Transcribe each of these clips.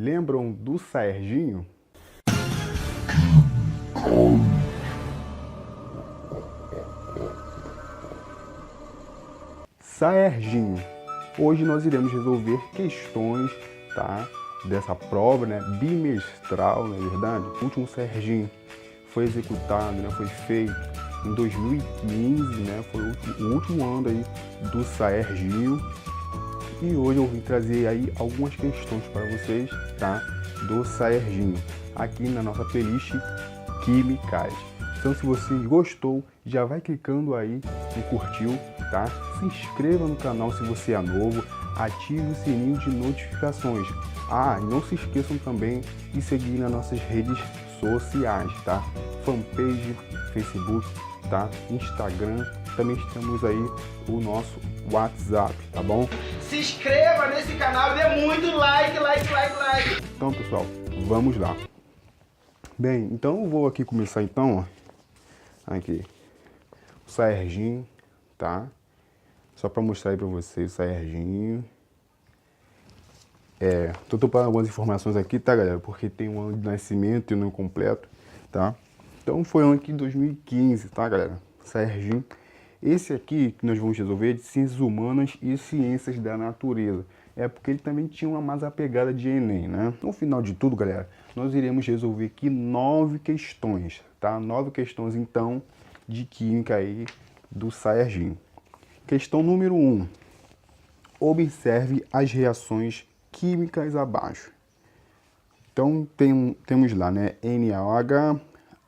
Lembram do Serginho? Serginho. Hoje nós iremos resolver questões, tá, dessa prova, né, bimestral, na verdade. O último Serginho foi executado, né, foi feito em 2015, né, foi o último ano aí do Serginho. E hoje eu vim trazer aí algumas questões para vocês, tá, do Serginho, aqui na nossa playlist Químicas. Então, se você gostou, já vai clicando aí em curtiu, tá? Se inscreva no canal se você é novo, ative o sininho de notificações. Ah, e não se esqueçam também de seguir nas nossas redes sociais, tá? Fanpage, Facebook, tá? Instagram, também temos aí o nosso WhatsApp, tá bom? Se inscreva nesse canal e dê muito like. Então, pessoal, vamos lá. Bem, então eu vou aqui começar então, ó, aqui, o Serginho, tá? Só para mostrar aí para vocês o Serginho. Tô topando algumas informações aqui, tá, galera? Porque tem um ano de nascimento e um ano completo, tá? Então foi ano aqui de 2015, tá, galera? Serginho. Esse aqui que nós vamos resolver é de Ciências Humanas e Ciências da Natureza. É porque ele também tinha uma mais a pegada de Enem, né? No final de tudo, galera, nós iremos resolver aqui 9 questões, tá? 9 questões, então, de Química aí do Serginho. Questão número 1. Observe as reações químicas abaixo. Então, temos lá, né? NaOH,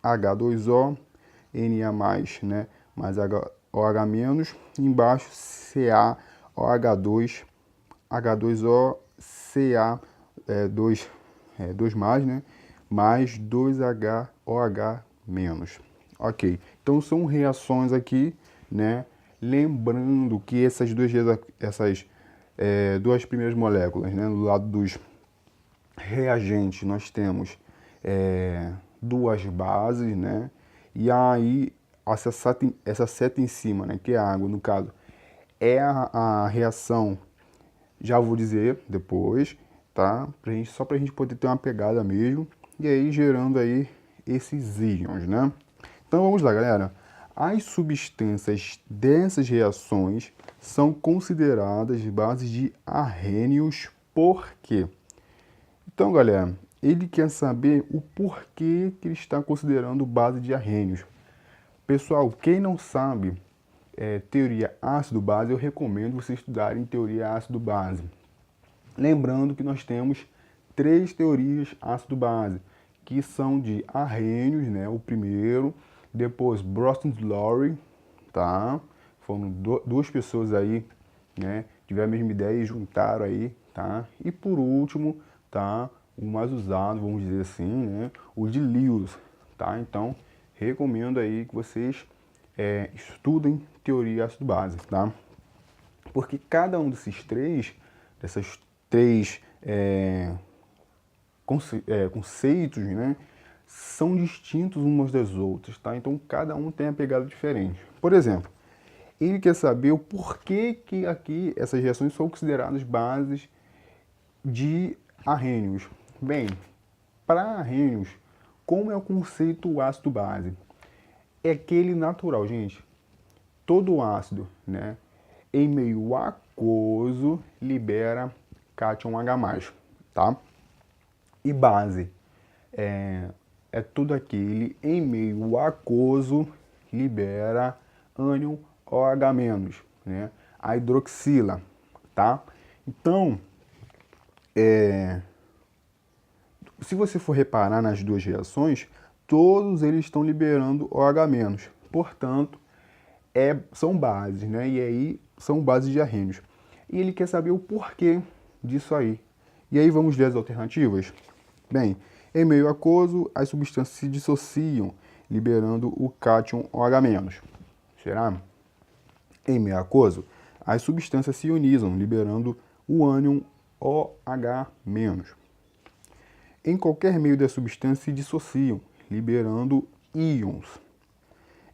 H2O, Na+, né? Mais OH-, embaixo CaOH2, H2O, Ca, 2 mais, né? Mais 2HOH-. Ok, então são reações aqui, né? Lembrando que essas duas primeiras moléculas, né? Do lado dos reagentes nós temos duas bases, né? E aí essa seta em cima, né? Que é a água, no caso, é a reação, já vou dizer depois, tá? Só pra gente poder ter uma pegada mesmo, e aí gerando aí esses íons, né? Então vamos lá, galera. As substâncias dessas reações são consideradas bases de arrênios. Por quê? Então, galera, ele quer saber o porquê que ele está considerando base de arrênios. Pessoal, quem não sabe teoria ácido-base, eu recomendo vocês estudarem teoria ácido-base. Lembrando que nós temos 3 teorias ácido-base, que são de arrênios, né? O primeiro, depois Bronsted-Lowry, tá? Foram duas pessoas aí, né? Tiveram a mesma ideia e juntaram aí, tá? E por último, tá? O mais usado, vamos dizer assim, né? O de Lewis, tá? Então, recomendo aí que vocês estudem teoria ácido-base, tá? Porque cada um dessas três conceitos, né, são distintos umas das outras, tá? Então cada um tem a pegada diferente. Por exemplo, ele quer saber o porquê que aqui essas reações são consideradas bases de arrênios. Bem, para arrênios, como é o conceito ácido-base? É aquele natural, gente. Todo ácido, né, em meio aquoso libera cátion H+, tá? E base é tudo aquele em meio aquoso libera ânion OH-, né? A hidroxila, tá? Então, se você for reparar nas duas reações, todos eles estão liberando OH-. Portanto, são bases, né? E aí são bases de arrênios. E ele quer saber o porquê disso aí. E aí vamos ver as alternativas? Bem, em meio aquoso, as substâncias se dissociam, liberando o cátion OH-. Será? Em meio aquoso, as substâncias se ionizam, liberando o ânion OH-. Em qualquer meio das substâncias se dissociam, liberando íons.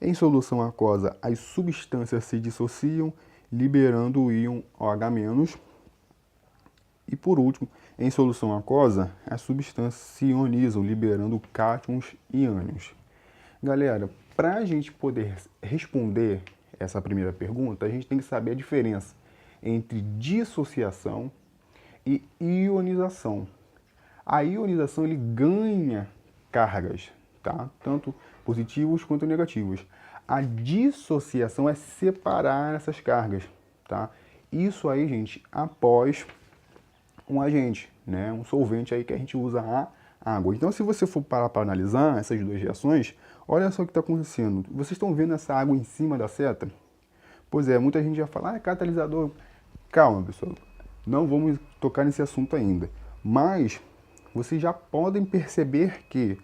Em solução aquosa, as substâncias se dissociam, liberando o íon OH-. E por último, Em solução aquosa, as substâncias se ionizam, liberando cátions e ânions. Galera, para a gente poder responder essa primeira pergunta, a gente tem que saber a diferença entre dissociação e ionização. A ionização ele ganha cargas, tá? Tanto positivos quanto negativos. A dissociação é separar essas cargas, tá? Isso aí, gente, após um agente, né? Um solvente aí que a gente usa a água. Então, se você for parar para analisar essas duas reações, olha só o que está acontecendo. Vocês estão vendo essa água em cima da seta? Pois é, muita gente já fala, ah, é catalisador. Calma, pessoal, não vamos tocar nesse assunto ainda. Mas vocês já podem perceber que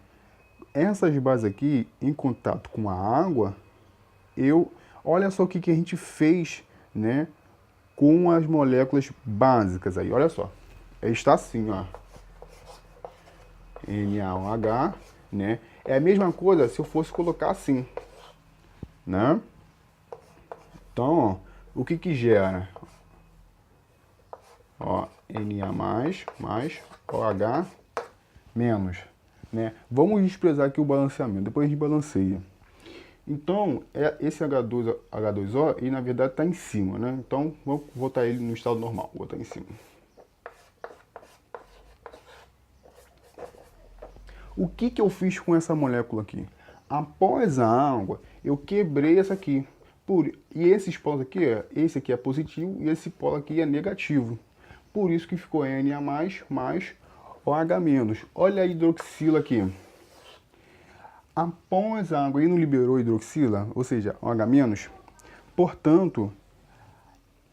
essas bases aqui, em contato com a água, olha só o que a gente fez, né, com as moléculas básicas aí. Olha só, está assim, ó, NaOH, né? É a mesma coisa se eu fosse colocar assim, né? Então, ó, o que gera? Ó, Na mais OH menos, né? Vamos desprezar aqui o balanceamento, depois a gente balanceia. Então, esse H2O, ele na verdade está em cima, né? Então, vou botar ele no estado normal, vou botar em cima. O que eu fiz com essa molécula aqui? Após a água, eu quebrei essa aqui. E esses polos aqui, esse aqui é positivo e esse polo aqui é negativo. Por isso que ficou Na mais OH menos. Olha a hidroxila aqui. Após a água, ele não liberou hidroxila, ou seja, OH menos. Portanto,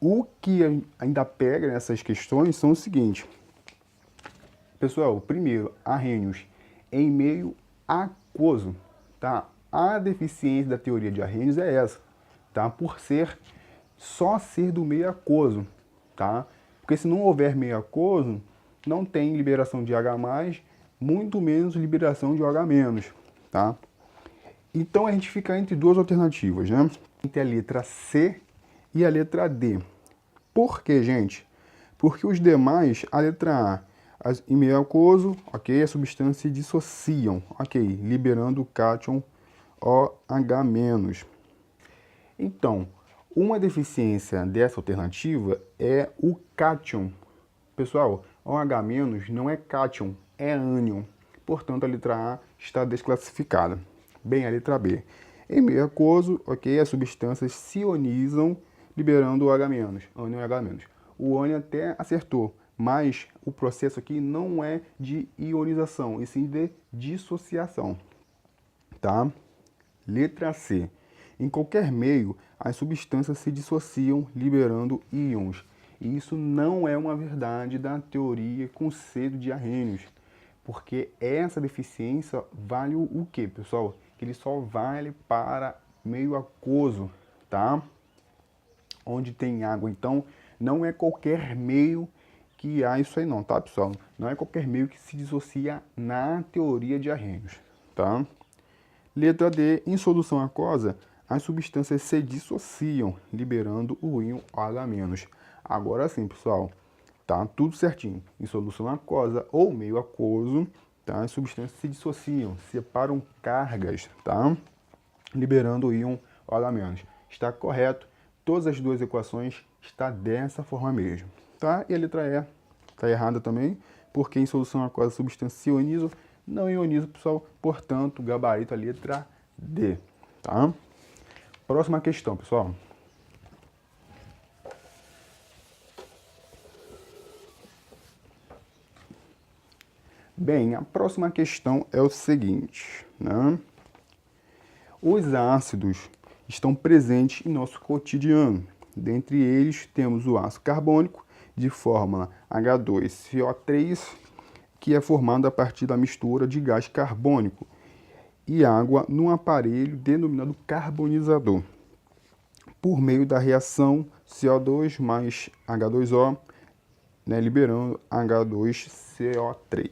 o que ainda pega nessas questões são o seguinte. Pessoal, primeiro, Arrhenius em meio aquoso, tá? A deficiência da teoria de Arrhenius é essa, tá? Por só ser do meio aquoso, tá? Porque se não houver meio aquoso, não tem liberação de H+, muito menos liberação de OH-, tá? Então a gente fica entre duas alternativas, né? Entre a letra C e a letra D. Por quê, gente? Porque os demais, a letra A, em meio aquoso, ok, as substâncias se dissociam, ok, liberando o cátion OH-. Então, uma deficiência dessa alternativa é o cátion. Pessoal, OH- não é cátion, é ânion. Portanto, a letra A está desclassificada. Bem, a letra B. Em meio aquoso, ok, as substâncias se ionizam, liberando o OH-, ânion e OH-. O ânion até acertou, mas o processo aqui não é de ionização, e sim de dissociação, tá? Letra C. Em qualquer meio, as substâncias se dissociam, liberando íons. E isso não é uma verdade da teoria conceito de Arrhenius, porque essa deficiência vale o quê, pessoal? Que ele só vale para meio aquoso, tá? Onde tem água. Então, não é qualquer meio que há isso aí não, tá, pessoal? Não é qualquer meio que se dissocia na teoria de Arrhenius, tá? Letra D. Em solução aquosa, as substâncias se dissociam, liberando o íon OH-. Agora sim, pessoal, tá tudo certinho. Em solução aquosa ou meio aquoso, tá? As substâncias se dissociam, separam cargas, tá? Liberando o íon OH-. Está correto. Todas as duas equações estão dessa forma mesmo, tá? E a letra E está errada também, porque em solução aquosa a substância se ioniza, não ioniza, pessoal. Portanto, gabarito a letra D, tá? Próxima questão, pessoal. Bem, a próxima questão é o seguinte, né? Os ácidos estão presentes em nosso cotidiano. Dentre eles, temos o ácido carbônico, de fórmula H2CO3, que é formado a partir da mistura de gás carbônico e água num aparelho denominado carbonizador, por meio da reação CO2 mais H2O, né, liberando H2CO3.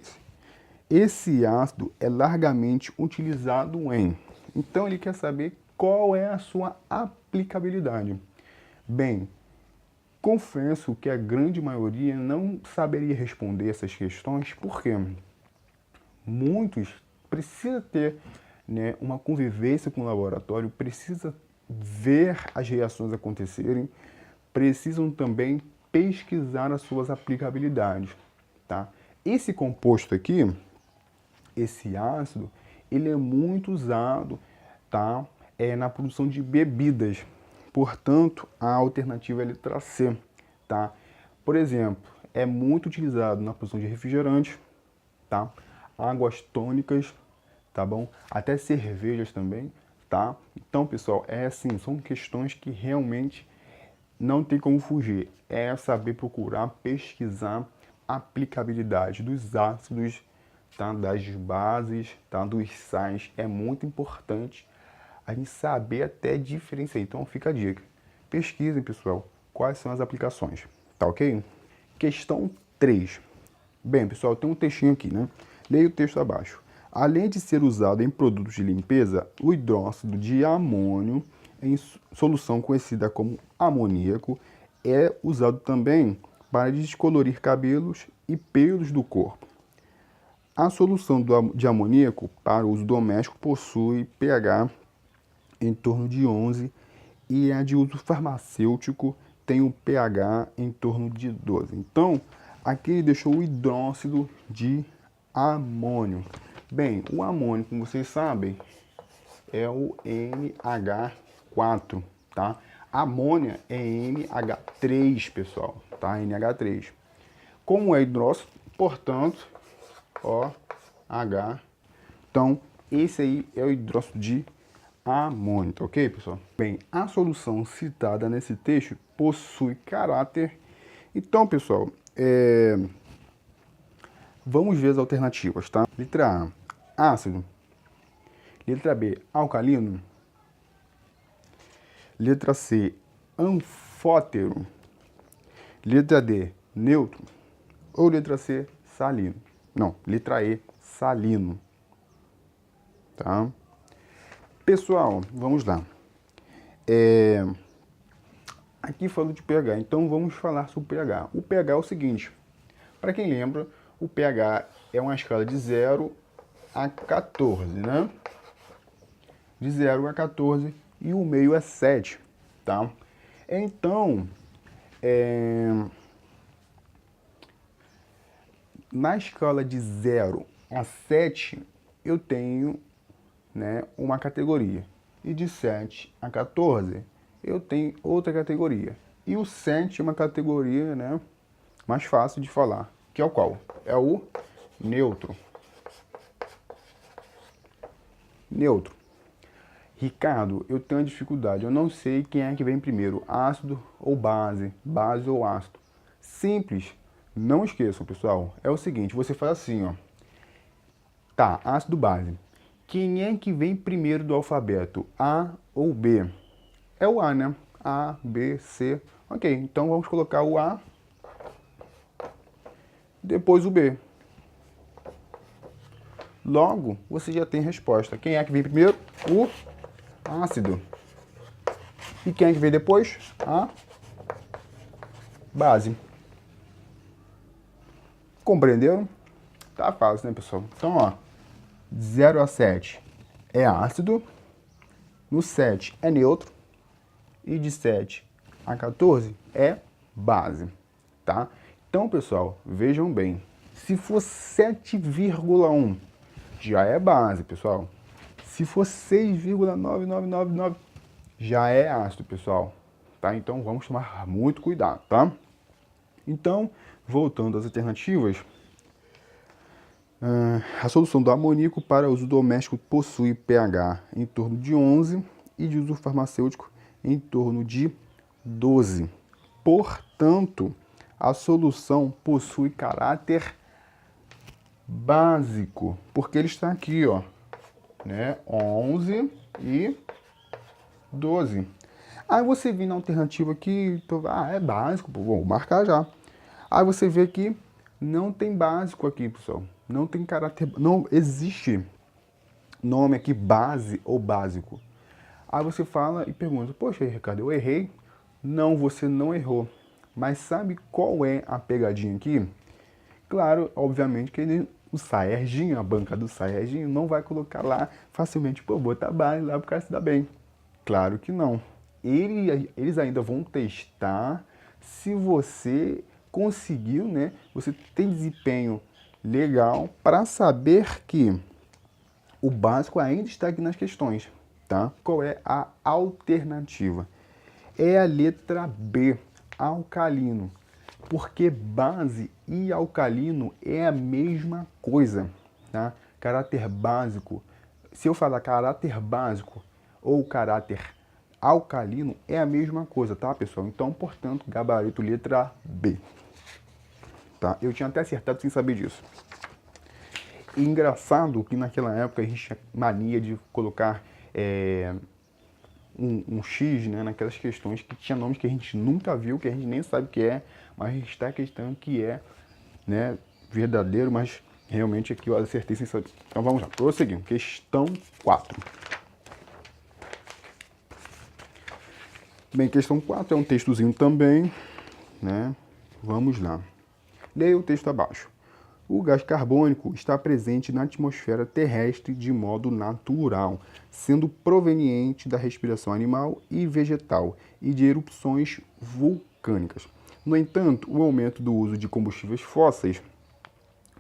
Esse ácido é largamente utilizado em... Então, ele quer saber qual é a sua aplicabilidade. Bem, Confesso que a grande maioria não saberia responder essas questões, porque muitos precisam ter, né, uma convivência com o laboratório, precisa ver as reações acontecerem, precisam também pesquisar as suas aplicabilidades, tá? Esse composto aqui, esse ácido, ele é muito usado, tá? Na produção de bebidas. Portanto, a alternativa é a letra C, tá? Por exemplo, é muito utilizado na produção de refrigerantes, tá? Águas tônicas, tá bom? Até cervejas também, tá? Então, pessoal, assim, são questões que realmente não tem como fugir. É saber procurar, pesquisar a aplicabilidade dos ácidos, tá? Das bases, tá? Dos sais. É muito importante a gente saber até diferenciar. Então fica a dica. Pesquisem, pessoal, quais são as aplicações. Tá ok? Questão 3. Bem, pessoal, tem um textinho aqui, né? Leia o texto abaixo. Além de ser usado em produtos de limpeza, o hidróxido de amônio, em solução conhecida como amoníaco, é usado também para descolorir cabelos e pelos do corpo. A solução de amoníaco para uso doméstico possui pH em torno de 11 e a de uso farmacêutico tem um pH em torno de 12. Então, aqui ele deixou o hidróxido de amônio. Bem, o amônio, como vocês sabem, é o NH4, tá? Amônia é NH3, pessoal, tá? NH3. Como é hidróxido, portanto, OH. Então, esse aí é o hidróxido de amônio, tá ok, pessoal? Bem, a solução citada nesse texto possui caráter. Então, pessoal, vamos ver as alternativas, tá? Letra A, ácido. Letra B, alcalino. Letra C, anfótero. Letra D, neutro. Ou letra C, salino. Não, letra E, salino. Tá? Pessoal, vamos lá. Aqui falando de pH, então vamos falar sobre o pH. O pH é o seguinte, para quem lembra, o pH é uma escala de 0 a 14, né? De 0 a 14 e o meio é 7, tá? Então, na escala de 0 a 7, eu tenho, né, uma categoria. E de 7 a 14, eu tenho outra categoria. E o 7 é uma categoria, né, mais fácil de falar, que é o qual? É o neutro. Neutro. Ricardo, eu tenho uma dificuldade, eu não sei quem é que vem primeiro, ácido ou base, base ou ácido. Simples, não esqueçam, pessoal, é o seguinte, você faz assim, ó. Tá, ácido, base. Quem é que vem primeiro do alfabeto, A ou B? É o A, né? A, B, C. Ok, então vamos colocar o A, depois o B. Logo, você já tem resposta. Quem é que vem primeiro? O ácido. E quem é que vem depois? A base. Compreenderam? Tá fácil, né, pessoal? Então, ó, 0 a 7 é ácido, no 7 é neutro, e de 7 a 14 é base, tá? Então, pessoal, vejam bem, se for 7,1, já é base, pessoal. Se for 6,9999, já é ácido, pessoal, tá? Então, vamos tomar muito cuidado, tá? Então, voltando às alternativas, a solução do amoníaco para uso doméstico possui pH em torno de 11 e de uso farmacêutico em torno de 12. Portanto, a solução possui caráter básico, porque ele está aqui, ó, né? 11 e 12. Aí você vê na alternativa aqui, é básico, pô, vou marcar já. Aí você vê que não tem básico aqui, pessoal. Não tem caráter, não existe nome aqui base ou básico. Aí você fala e pergunta, poxa, Ricardo, eu errei? Não, você não errou. Mas sabe qual é a pegadinha aqui? Claro, obviamente que o Saierjinho, a banca do Saierjinho, não vai colocar lá facilmente, pô, botar base lá pro cara se dar bem. Claro que não. Eles ainda vão testar se você conseguiu, né? Você tem desempenho legal para saber que o básico ainda está aqui nas questões, tá? Qual é a alternativa? É a letra B, alcalino. Porque base e alcalino é a mesma coisa, tá? Caráter básico. Se eu falar caráter básico ou caráter alcalino, é a mesma coisa, tá, pessoal? Então, portanto, gabarito letra B. Tá? Eu tinha até acertado sem saber disso. E engraçado que naquela época a gente tinha mania de colocar um X, né, naquelas questões que tinha nomes que a gente nunca viu, que a gente nem sabe o que é, mas a gente está acreditando que é, né, verdadeiro, mas realmente aqui eu acertei sem saber. Então vamos lá, prosseguindo. Questão 4. Bem, questão 4 é um textozinho também, né? Vamos lá. Leia o texto abaixo. O gás carbônico está presente na atmosfera terrestre de modo natural, sendo proveniente da respiração animal e vegetal e de erupções vulcânicas. No entanto, o aumento do uso de combustíveis fósseis,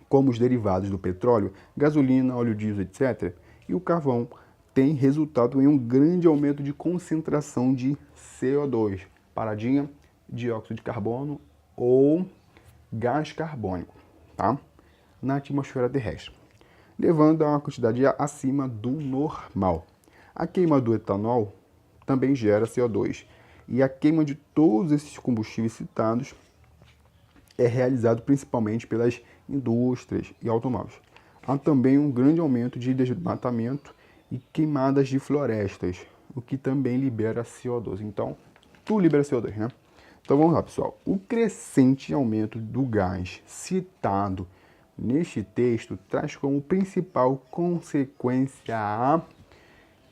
como os derivados do petróleo, gasolina, óleo diesel, etc., e o carvão, tem resultado em um grande aumento de concentração de CO2, paradinha, dióxido de carbono ou gás carbônico, tá? Na atmosfera terrestre, levando a uma quantidade acima do normal. A queima do etanol também gera CO2, e a queima de todos esses combustíveis citados é realizado principalmente pelas indústrias e automóveis. Há também um grande aumento de desmatamento e queimadas de florestas, o que também libera CO2. Então, tudo libera CO2, né? Então vamos lá, pessoal. O crescente aumento do gás citado neste texto traz como principal consequência a...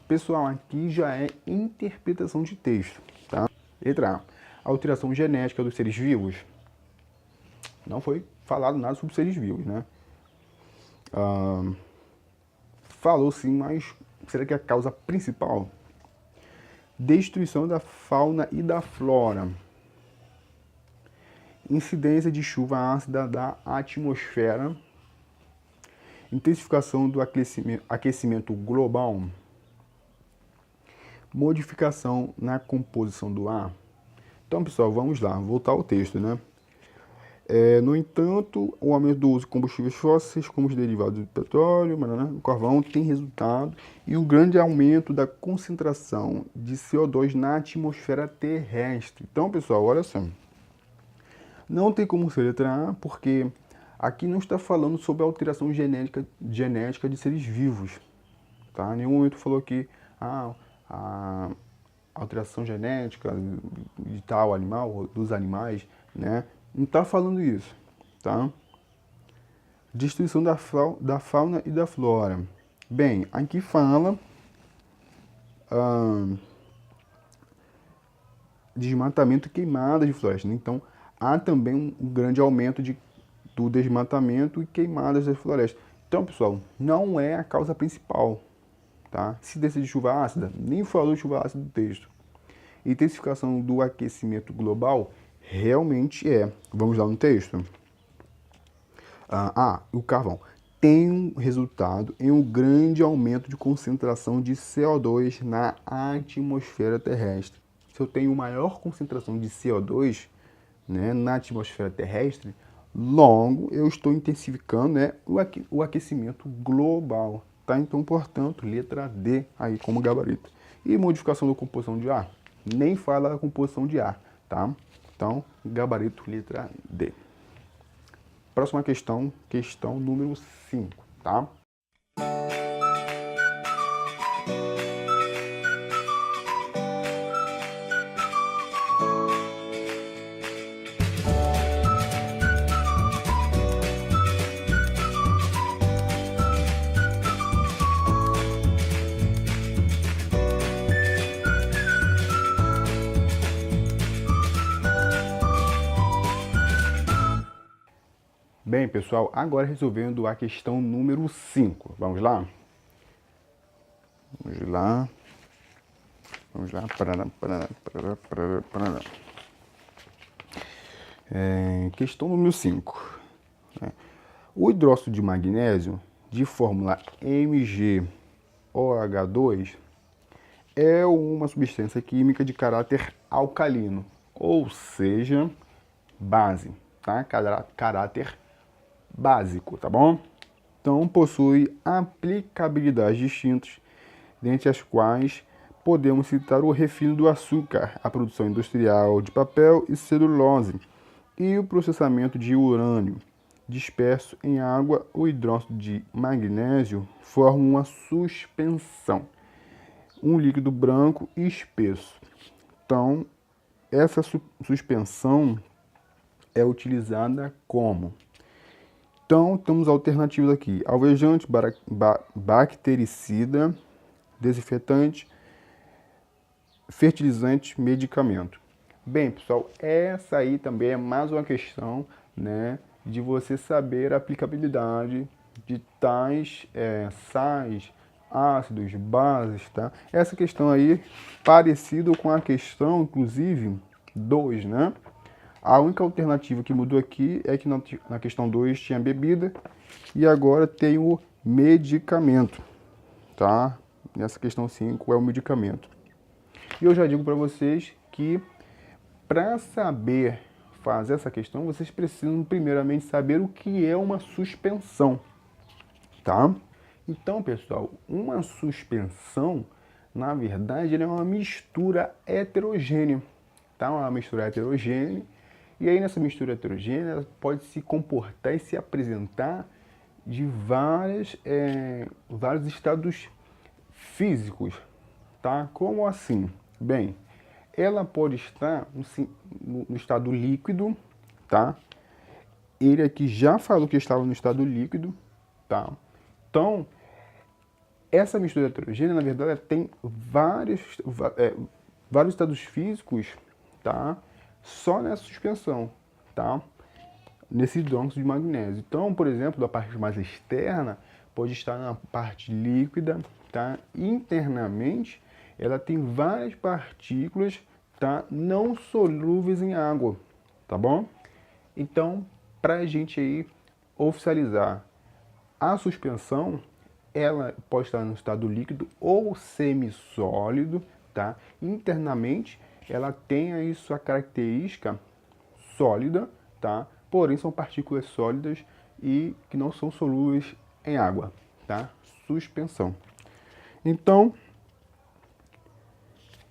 Pessoal, aqui já é interpretação de texto, tá? Letra A. Alteração genética dos seres vivos. Não foi falado nada sobre seres vivos, né? Falou sim, mas será que é a causa principal? Destruição da fauna e da flora. Incidência de chuva ácida da atmosfera. Intensificação do aquecimento global. Modificação na composição do ar. Então, pessoal, vamos lá, voltar ao texto, né? No entanto, o aumento do uso de combustíveis fósseis, como os derivados do petróleo, o carvão, tem resultado em um grande aumento da concentração de CO2 na atmosfera terrestre. Então, pessoal, olha só. Não tem como ser letra A, porque aqui não está falando sobre a alteração genética de seres vivos. Tá? Em nenhum momento falou que a alteração genética de tal animal, dos animais, né? Não está falando isso, tá? Destruição da fauna e da flora. Bem, aqui fala desmatamento e queimada de florestas. Então, há também um grande aumento do desmatamento e queimadas das florestas. Então, pessoal, não é a causa principal, tá? Incidência de chuva ácida, nem falou de chuva ácida do texto. Intensificação do aquecimento global, realmente é. Vamos lá no texto. O carvão tem um resultado em um grande aumento de concentração de CO2 na atmosfera terrestre. Se eu tenho maior concentração de CO2, né, na atmosfera terrestre, logo eu estou intensificando, né, o aquecimento global. Tá? Então, portanto, letra D aí como gabarito. E modificação da composição de ar? Nem fala da composição de ar, tá? Então, gabarito letra D. Próxima questão, questão número 5, tá? Bem, pessoal, agora resolvendo a questão número 5. Vamos lá? Vamos lá. Vamos lá. Questão número 5. O hidróxido de magnésio, de fórmula MgOH2, é uma substância química de caráter alcalino, ou seja, base, tá? Caráter básico, tá bom? Então, possui aplicabilidades distintas, dentre as quais podemos citar o refino do açúcar, a produção industrial de papel e celulose e o processamento de urânio. Disperso em água, o hidróxido de magnésio forma uma suspensão, um líquido branco e espesso. Então, essa suspensão é utilizada como? Então, temos alternativas aqui: alvejante, bactericida, desinfetante, fertilizante, medicamento. Bem, pessoal, essa aí também é mais uma questão, né, de você saber a aplicabilidade de tais sais, ácidos, bases, tá? Essa questão aí, parecido com a questão, inclusive, 2, né? A única alternativa que mudou aqui é que na questão 2 tinha bebida e agora tem o medicamento, tá? Nessa questão 5 é o medicamento. E eu já digo para vocês que para saber fazer essa questão, vocês precisam primeiramente saber o que é uma suspensão, tá? Então, pessoal, uma suspensão, na verdade, ela é uma mistura heterogênea, tá? Uma mistura heterogênea. E aí, nessa mistura heterogênea, ela pode se comportar e se apresentar de vários estados físicos, tá? Como assim? Bem, ela pode estar no estado líquido, tá? Ele aqui já falou que estava no estado líquido, tá? Então, essa mistura heterogênea, na verdade, ela tem vários estados físicos, tá? Só nessa suspensão, tá? Nesse hidróxido de magnésio. Então, por exemplo, a parte mais externa pode estar na parte líquida, tá? Internamente, ela tem várias partículas, tá? Não solúveis em água, tá bom? Então, para a gente aí oficializar a suspensão, ela pode estar no estado líquido ou semissólido, tá? Internamente, ela tem aí sua característica sólida, tá? Porém, são partículas sólidas e que não são solúveis em água, tá? Suspensão. Então,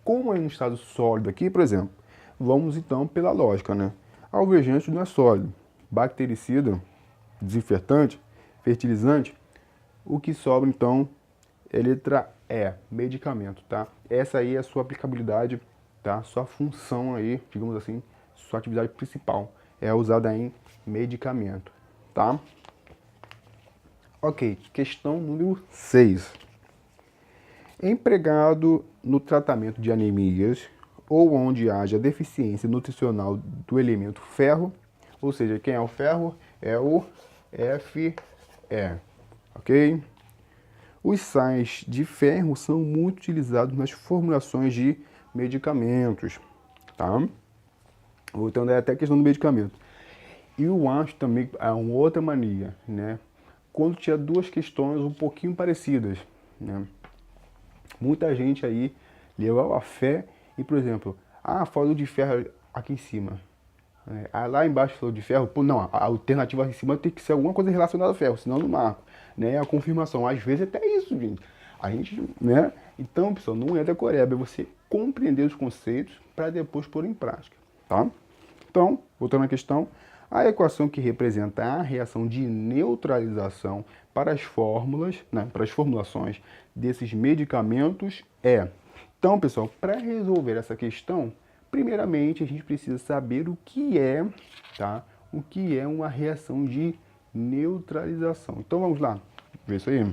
como é no estado sólido aqui, por exemplo, vamos então pela lógica, né? Alvejante não é sólido, bactericida, desinfetante, fertilizante, o que sobra então é letra E, medicamento, tá? Essa aí é a sua aplicabilidade, tá? Sua função aí, digamos assim, sua atividade principal é usada em medicamento, tá? Ok, questão número 6. Empregado no tratamento de anemias ou onde haja deficiência nutricional do elemento ferro, ou seja, quem é o ferro? É o Fe, ok? Os sais de ferro são muito utilizados nas formulações de medicamentos, tá? Voltando até a questão do medicamento. E eu acho também uma outra mania, né? Quando tinha duas questões um pouquinho parecidas, né? Muita gente aí levava a fé e, por exemplo, falou de ferro aqui em cima. Lá embaixo falou de ferro, pô, não, a alternativa aqui em cima tem que ser alguma coisa relacionada ao ferro, senão não marco, né? A confirmação, às vezes até isso, gente. A gente, né? Então, pessoal, não é decoreba, é você compreender os conceitos para depois pôr em prática, tá? Então, voltando à questão, a equação que representa a reação de neutralização para as fórmulas, né, para as formulações desses medicamentos é. Então, pessoal, para resolver essa questão, primeiramente a gente precisa saber o que é, tá? O que é uma reação de neutralização. Então vamos lá, ver isso aí.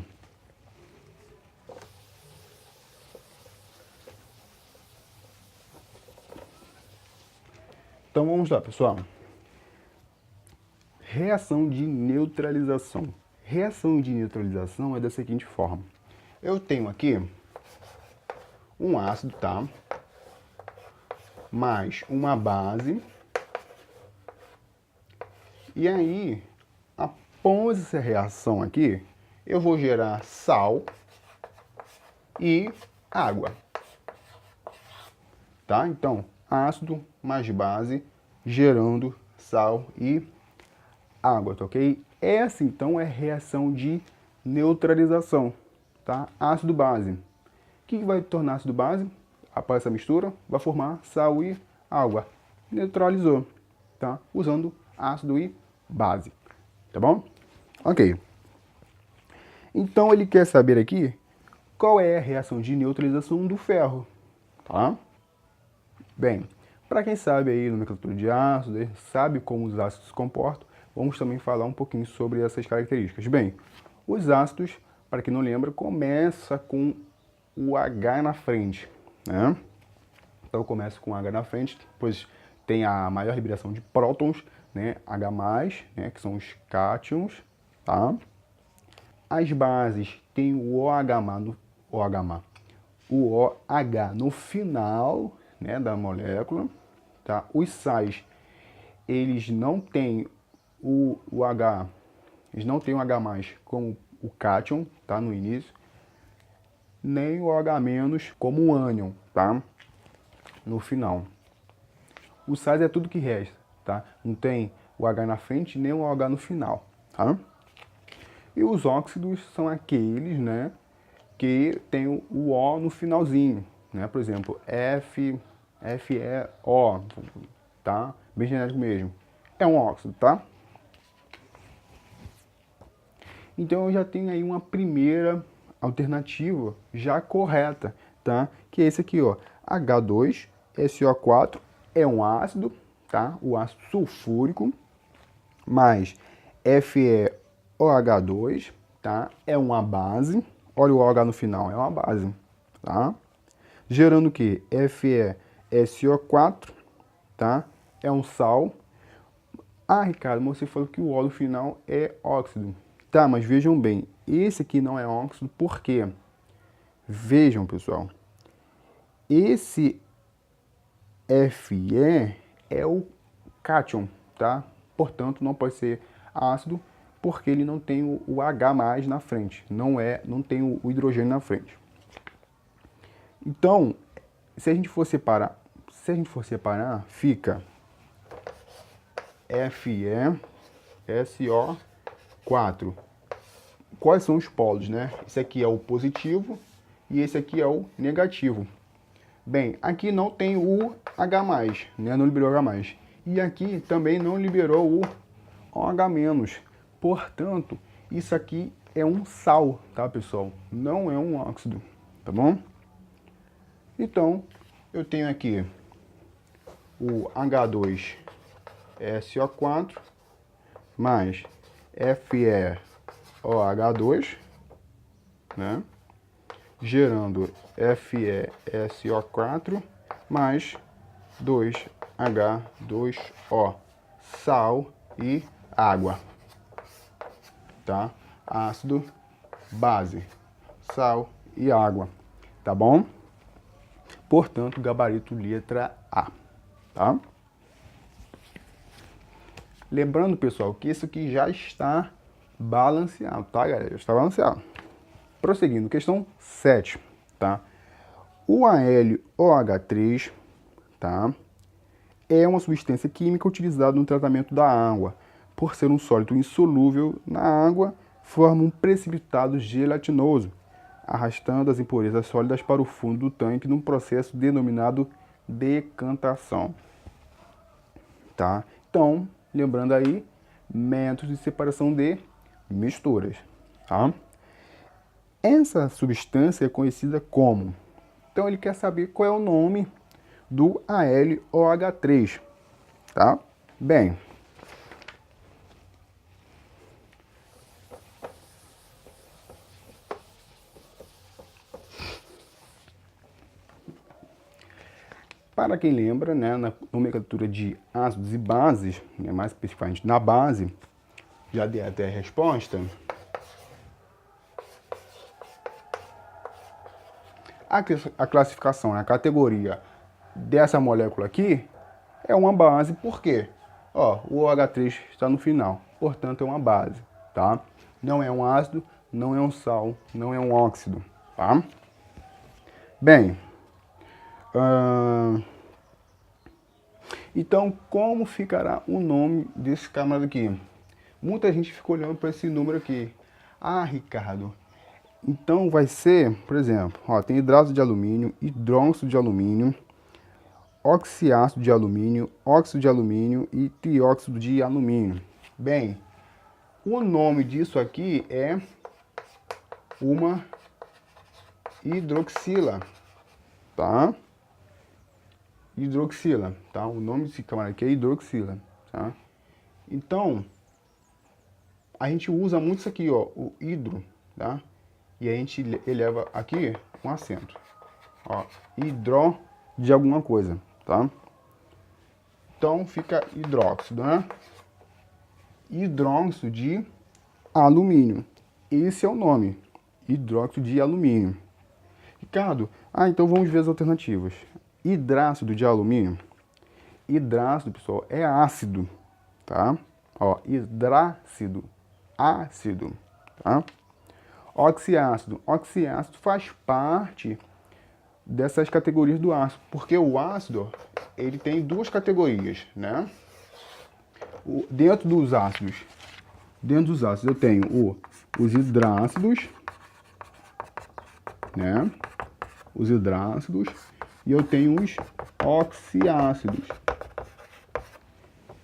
Então vamos lá, pessoal. Reação de neutralização. Reação de neutralização é da seguinte forma. Eu tenho aqui um ácido, tá? Mais uma base. E aí, após essa reação aqui, eu vou gerar sal e água. Tá? Então, ácido mais base gerando sal e água, tá ok? Essa, então, é reação de neutralização, tá? Ácido-base. O que vai tornar ácido-base? Após essa mistura, vai formar sal e água. Neutralizou, tá? Usando ácido e base, tá bom? Ok. Então, ele quer saber aqui qual é a reação de neutralização do ferro, tá? Bem, para quem sabe aí nomenclatura de ácido, sabe como os ácidos se comportam, vamos também falar um pouquinho sobre essas características. Bem, os ácidos, para quem não lembra, começa com o H na frente, né? Então começa com H na frente, depois tem a maior liberação de prótons, né? H+, né? Que são os cátions, tá? As bases têm o OH no final, né, da molécula, tá? Os sais, eles não têm o H, eles não têm o H+ como o cátion, tá, no início, nem o OH- como o ânion, tá? No final. Os sais é tudo que resta, tá? Não tem o H na frente nem o OH no final, tá? E os óxidos são aqueles, né, que tem o O no finalzinho, né? Por exemplo, FeO, tá? Bem genérico mesmo. É um óxido, tá? Então eu já tenho aí uma primeira alternativa já correta, tá? Que é esse aqui, ó. H2SO4 é um ácido, tá? O ácido sulfúrico, mais FeOH2, tá? É uma base. Olha o OH no final, é uma base, tá? Gerando o que? FeSO4, tá? É um sal. Ah, Ricardo, você falou que o O no final é óxido. Tá, mas vejam bem, esse aqui não é óxido, por quê? Vejam, pessoal, esse Fe é o cátion, tá? Portanto, não pode ser ácido, porque ele não tem o H+ na frente, não tem o hidrogênio na frente. Então, se a gente for separar, fica FeSO4. Quais são os polos, né? Esse aqui é o positivo e esse aqui é o negativo. Bem, aqui não tem o H+, né? Não liberou H+. E aqui também não liberou o OH-. Portanto, isso aqui é um sal, tá, pessoal? Não é um óxido, tá bom? Então, eu tenho aqui o H2SO4 mais FeOH2, né? Gerando FeSO4 mais 2H2O, sal e água, tá? Ácido, base, sal e água, tá bom? Portanto, gabarito letra A, tá? Lembrando, pessoal, que isso aqui já está balanceado, tá, galera? Já está balanceado. Prosseguindo, questão 7, tá? O AlOH3, tá? É uma substância química utilizada no tratamento da água. Por ser um sólido insolúvel na água, forma um precipitado gelatinoso, arrastando as impurezas sólidas para o fundo do tanque num processo denominado decantação, tá? Então, lembrando aí, métodos de separação de misturas, tá? Essa substância é conhecida como... Então, ele quer saber qual é o nome do AlOH3, tá? Bem, para quem lembra, né, na nomenclatura de ácidos e bases, né, mais especificamente na base, Já dei até a resposta. A classificação, a categoria dessa molécula aqui é uma base, por quê? Ó, o OH3 está no final, portanto é uma base, tá? Não é um ácido, não é um sal, não é um óxido, tá? Bem, então como ficará o nome desse camarada aqui? Muita gente fica olhando para esse número aqui. Ah, Ricardo, então vai ser, por exemplo, ó, tem hidrato de alumínio, hidróxido de alumínio, oxiácido de alumínio, óxido de alumínio e trióxido de alumínio. Bem, o nome disso aqui é uma hidroxila, tá? Hidroxila, tá? O nome desse camarada aqui é hidroxila, tá? Então, a gente usa muito isso aqui, ó, o hidro, tá? E a gente eleva aqui um acento, ó, hidró de alguma coisa, tá? Então fica hidróxido, né? Hidróxido de alumínio. Esse é o nome, hidróxido de alumínio. Ricardo, então vamos ver as alternativas. Hidrácido de alumínio. Hidrácido, pessoal, é ácido, tá? Ó, hidrácido, ácido, tá? Oxiácido. Oxiácido faz parte dessas categorias do ácido, porque o ácido, ele tem duas categorias, né? Dentro dos ácidos eu tenho os hidrácidos, né? Os hidrácidos, e eu tenho os oxiácidos.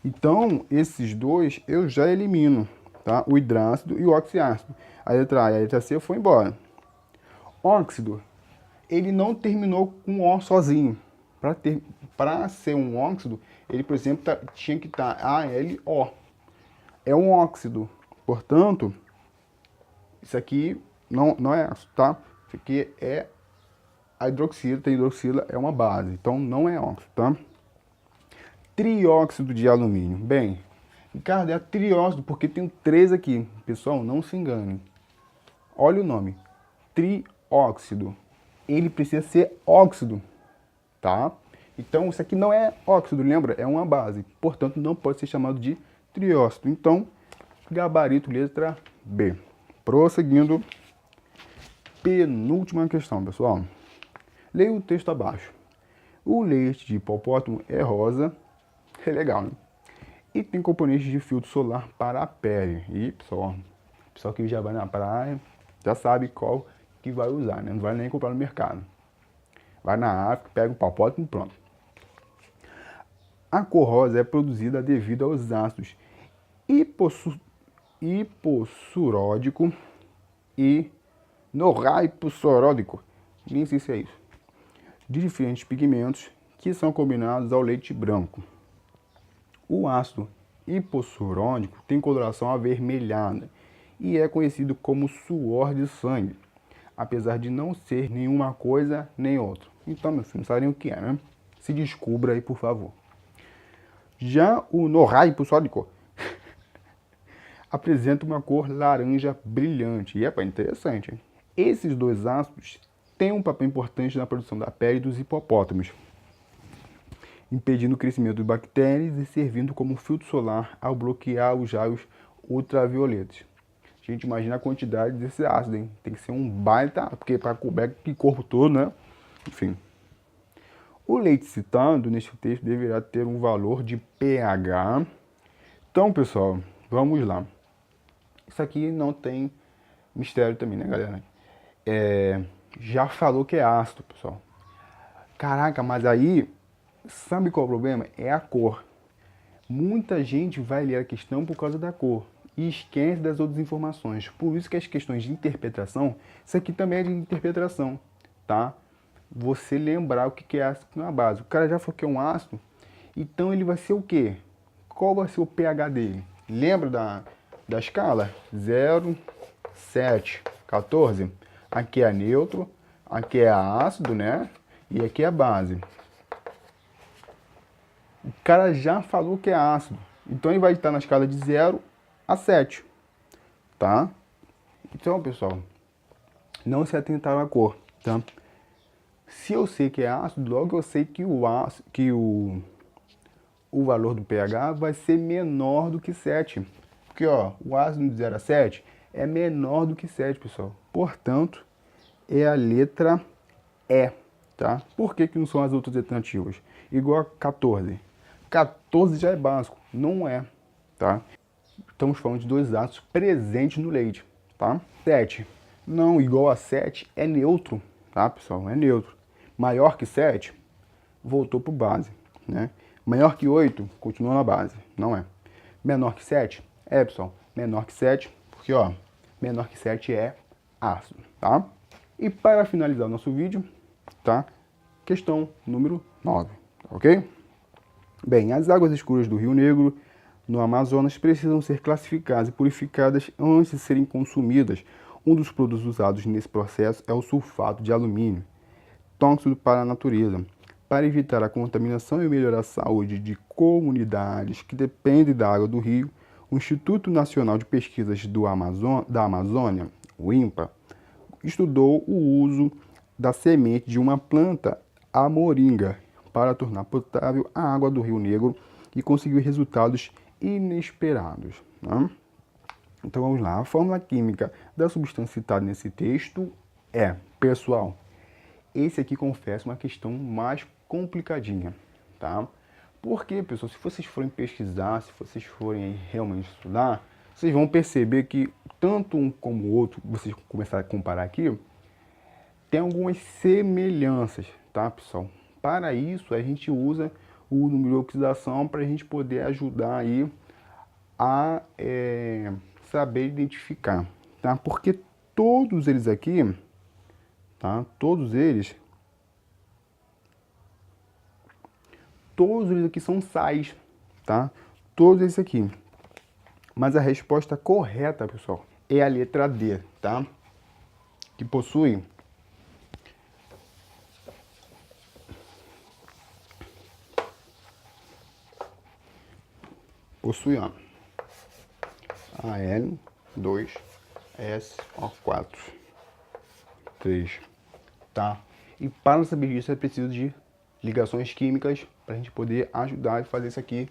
Então, esses dois eu já elimino, tá? O hidrácido e o oxiácido. A letra A e a letra C foi embora. Óxido, ele não terminou com O sozinho. Para ser um óxido, ele, por exemplo, tinha que estar ALO. É um óxido. Portanto, isso aqui não é ácido, tá? Isso aqui é a hidroxila. A hidroxila é uma base, então não é óxido, tá? Trióxido de alumínio. Bem, Ricardo, é trióxido porque tem 3 aqui. Pessoal, não se engane. Olha o nome. Trióxido. Ele precisa ser óxido, tá? Então, isso aqui não é óxido, lembra? É uma base. Portanto, não pode ser chamado de trióxido. Então, gabarito letra B. Prosseguindo. Penúltima questão, pessoal. Leia o texto abaixo. O leite de hipopótamo é rosa. É legal, né? E tem componentes de filtro solar para a pele. E, pessoal que já vai na praia, já sabe qual que vai usar, né? Não vai nem comprar no mercado. Vai na África, pega o hipopótamo e pronto. A cor rosa é produzida devido aos ácidos hipossuródico e norhipossuródico, nem sei se é isso, de diferentes pigmentos que são combinados ao leite branco. O ácido hipossuródico tem coloração avermelhada e é conhecido como suor de sangue, apesar de não ser nenhuma coisa nem outra. Então, meu filho, não sabe nem o que é, né? Se descubra aí, por favor. Já o norhipossuródico apresenta uma cor laranja brilhante. E é interessante, hein? Esses dois ácidos têm um papel importante na produção da pele dos hipopótamos, impedindo o crescimento de bactérias e servindo como filtro solar ao bloquear os raios ultravioletas. A gente imagina a quantidade desse ácido, hein? Tem que ser um baita, porque para cobrir o corpo todo, né? Enfim. O leite citado neste texto deverá ter um valor de pH. Então, pessoal, vamos lá. Isso aqui não tem mistério também, né, galera? Já falou que é ácido, pessoal. Caraca, mas aí, sabe qual é o problema? É a cor. Muita gente vai ler a questão por causa da cor e esquece das outras informações. Por isso que as questões de interpretação, isso aqui também é de interpretação, tá? Você lembrar o que é ácido na base. O cara já falou que é um ácido, então ele vai ser o quê? Qual vai ser o pH dele? Lembra da escala? 0, 7, 14. Aqui é neutro, aqui é ácido, né? E aqui é a base. O cara já falou que é ácido, então ele vai estar na escala de 0 a 7. tá? Então, pessoal, não se atentar à cor, tá? Se eu sei que é ácido, logo eu sei que o valor do pH vai ser menor do que 7. Porque, ó, o ácido de 0 a 7 é menor do que 7, pessoal. Portanto, é a letra E, tá? Por que que não são as outras alternativas? Igual a 14. 14 já é básico. Não é, tá? Estamos falando de dois ácidos presentes no leite, tá? 7. Não, igual a 7 é neutro, tá, pessoal? É neutro. Maior que 7, voltou para o base, né? Maior que 8, continua na base. Não é. Menor que 7? É, pessoal. Menor que 7, porque, ó, menor que 7 é ácido, tá? E para finalizar o nosso vídeo, tá? Questão número 9, ok? Bem, as águas escuras do Rio Negro, no Amazonas, precisam ser classificadas e purificadas antes de serem consumidas. Um dos produtos usados nesse processo é o sulfato de alumínio, tóxico para a natureza. Para evitar a contaminação e melhorar a saúde de comunidades que dependem da água do rio, o Instituto Nacional de Pesquisas da Amazônia, o INPA, estudou o uso da semente de uma planta, a moringa, para tornar potável a água do Rio Negro e conseguiu resultados inesperados, né? Então vamos lá, a fórmula química da substância citada nesse texto é, pessoal, esse aqui, confesso, é uma questão mais complicadinha, tá? Porque, pessoal, se vocês forem pesquisar, se vocês forem aí realmente estudar, vocês vão perceber que tanto um como o outro, vocês começarem a comparar aqui, tem algumas semelhanças, tá, pessoal? Para isso, a gente usa o número de oxidação para a gente poder ajudar aí a saber identificar, tá? Porque todos eles aqui, tá? Todos eles aqui são sais, tá? Todos esses aqui. Mas a resposta correta, pessoal, é a letra D, tá? Que possui ó, Al2SO4 3, tá? E para saber disso é preciso de ligações químicas para a gente poder ajudar e fazer isso aqui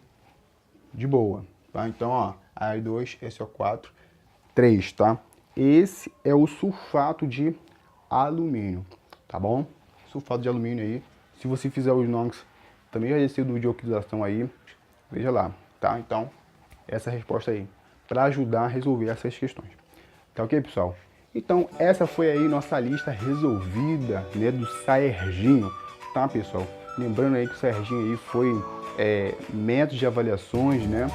de boa, tá? Então, ó, Al2SO4 3, tá? Esse é o sulfato de alumínio, tá bom? Sulfato de alumínio aí. Se você fizer o inox, também já desceu do de oxidação aí, veja lá, tá? Então, essa é a resposta aí, para ajudar a resolver essas questões. Tá ok, pessoal? Então, essa foi aí nossa lista resolvida, né, do Serginho, tá, pessoal? Lembrando aí que o Serginho aí foi métodos de avaliações, né,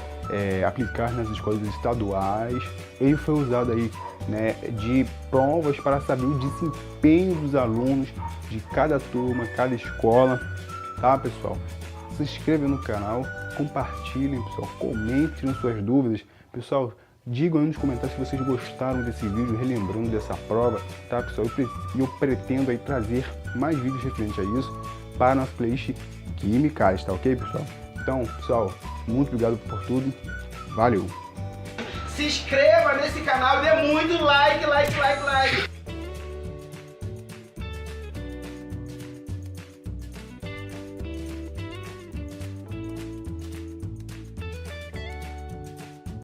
aplicar nas escolas estaduais. Ele foi usado aí, né, de provas para saber o desempenho dos alunos de cada turma, cada escola, tá, pessoal? Se inscreva no canal, compartilhem, pessoal, comentem suas dúvidas, pessoal. Digam aí nos comentários se vocês gostaram desse vídeo, relembrando dessa prova, tá, pessoal? Eu pretendo aí trazer mais vídeos referentes a isso para a nossa playlist Químicas, tá ok, pessoal? Então, pessoal, muito obrigado por tudo. Valeu! Se inscreva nesse canal e dê muito like.